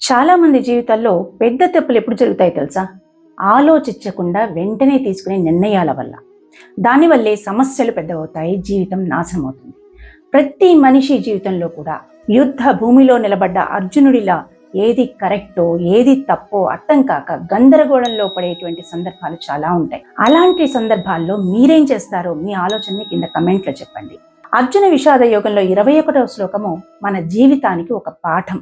చాలా మంది జీవితాల్లో పెద్ద తప్పులు ఎప్పుడు జరుగుతాయి తెలుసా? ఆలోచించకుండా వెంటనే తీసుకునే నిర్ణయాల వల్ల. దానివల్లే సమస్యలు పెద్దవవుతాయి, జీవితం నాశనం అవుతుంది. ప్రతి మనిషి జీవితంలో కూడా యుద్ధ భూమిలో నిలబడ్డ అర్జునుడిలా ఏది కరెక్టో ఏది తప్పో అర్థం కాక గందరగోళంలో పడేటువంటి సందర్భాలు చాలా ఉంటాయి. అలాంటి సందర్భాల్లో మీరేం చేస్తారో మీ ఆలోచనని కింద కమెంట్లో చెప్పండి. అర్జున విషాద యోగంలో 21వ శ్లోకము మన జీవితానికి ఒక పాఠం.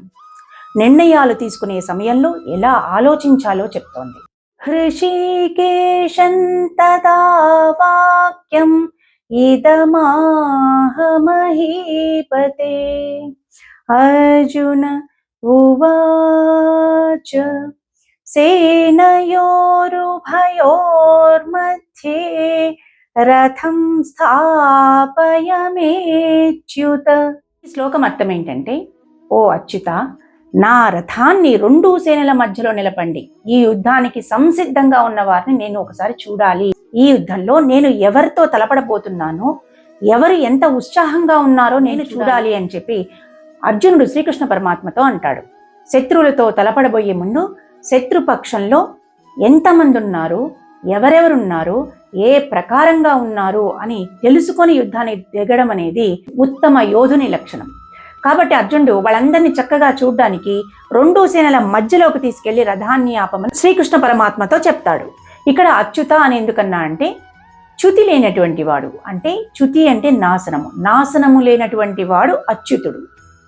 నిర్ణయాలు తీసుకునే సమయంలో ఎలా ఆలోచించాలో చెప్తోంది. హృషికేశం తదా వాక్యం ఇదమాహ మహీపతే అర్జున ఉవాచ సేనయోరుభయోర్మధ్యే రథం స్థాపయమేచ్యుత. ఈ శ్లోకం అర్థం ఏంటంటే, ఓ అచ్యుత, నా రథాన్ని 2 సేనల మధ్యలో నిలపండి. ఈ యుద్ధానికి సంసిద్ధంగా ఉన్న వారిని నేను ఒకసారి చూడాలి. ఈ యుద్ధంలో నేను ఎవరితో తలపడబోతున్నానో, ఎవరు ఎంత ఉత్సాహంగా ఉన్నారో నేను చూడాలి అని చెప్పి అర్జునుడు శ్రీకృష్ణ పరమాత్మతో అంటాడు. శత్రువులతో తలపడబోయే ముందు శత్రుపక్షంలో ఎంతమంది ఉన్నారు, ఎవరెవరున్నారు, ఏ ప్రకారంగా ఉన్నారు అని తెలుసుకొని యుద్ధాన్ని దిగడం అనేది ఉత్తమ యోధుని లక్షణం. కాబట్టి అర్జునుడు వాళ్ళందరినీ చక్కగా చూడ్డానికి 2 సేనల మధ్యలోకి తీసుకెళ్లి రథాన్ని ఆపమని శ్రీకృష్ణ పరమాత్మతో చెప్తాడు. ఇక్కడ అచ్యుత అని ఎందుకన్నా అంటే, చ్యుతి లేనటువంటి వాడు, అంటే చ్యుతి అంటే నాశనము, నాశనము లేనటువంటి వాడు అచ్యుతుడు.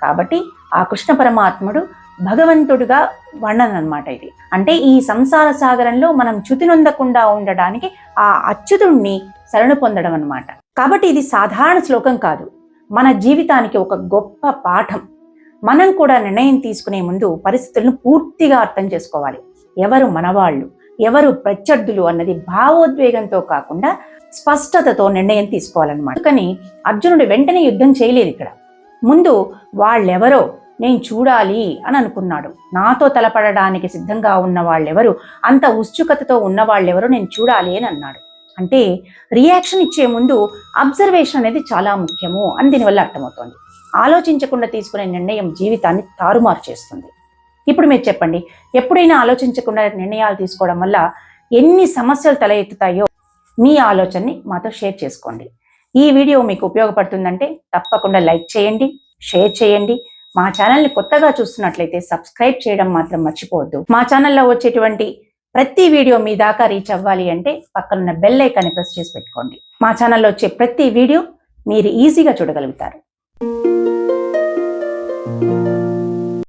కాబట్టి ఆ కృష్ణ పరమాత్ముడు భగవంతుడిగా వర్ణన అన్నమాట ఇది. అంటే ఈ సంసార సాగరంలో మనం చ్యుతి నొందకుండా ఉండడానికి ఆ అచ్యుతుడిని శరణు పొందడం అన్నమాట. కాబట్టి ఇది సాధారణ శ్లోకం కాదు, మన జీవితానికి ఒక గొప్ప పాఠం. మనం కూడా నిర్ణయం తీసుకునే ముందు పరిస్థితులను పూర్తిగా అర్థం చేసుకోవాలి. ఎవరు మనవాళ్ళు, ఎవరు ప్రత్యర్థులు అన్నది భావోద్వేగంతో కాకుండా స్పష్టతతో నిర్ణయం తీసుకోవాలన్నమాట. కానీ అర్జునుడు వెంటనే యుద్ధం చేయలేదు. ఇక్కడ ముందు వాళ్ళెవరో నేను చూడాలి అని అనుకున్నాడు. నాతో తలపడడానికి సిద్ధంగా ఉన్న వాళ్ళెవరు, అంత ఉత్సుకతతో ఉన్న వాళ్ళెవరో నేను చూడాలి అని అన్నాడు. అంటే రియాక్షన్ ఇచ్చే ముందు అబ్జర్వేషన్ అనేది చాలా ముఖ్యము అని దీనివల్ల అర్థమవుతుంది. ఆలోచించకుండా తీసుకునే నిర్ణయం జీవితాన్ని తారుమారు చేస్తుంది. ఇప్పుడు మీరు చెప్పండి, ఎప్పుడైనా ఆలోచించకుండా నిర్ణయాలు తీసుకోవడం వల్ల ఎన్ని సమస్యలు తల ఎత్తుతాయో మీ ఆలోచనని మాతో షేర్ చేసుకోండి. ఈ వీడియో మీకు ఉపయోగపడుతుందంటే తప్పకుండా లైక్ చేయండి, షేర్ చేయండి. మా ఛానల్ని కొత్తగా చూస్తున్నట్లయితే సబ్స్క్రైబ్ చేయడం మాత్రం మర్చిపోవద్దు. మా ఛానల్లో వచ్చేటువంటి ప్రతి వీడియో మీ దాకా రీచ్ అవ్వాలి అంటే పక్కనున్న బెల్ ఐకాన్ని ప్రెస్ చేసి పెట్టుకోండి. మా ఛానల్లో వచ్చే ప్రతి వీడియో మీరు ఈజీగా చూడగలుగుతారు.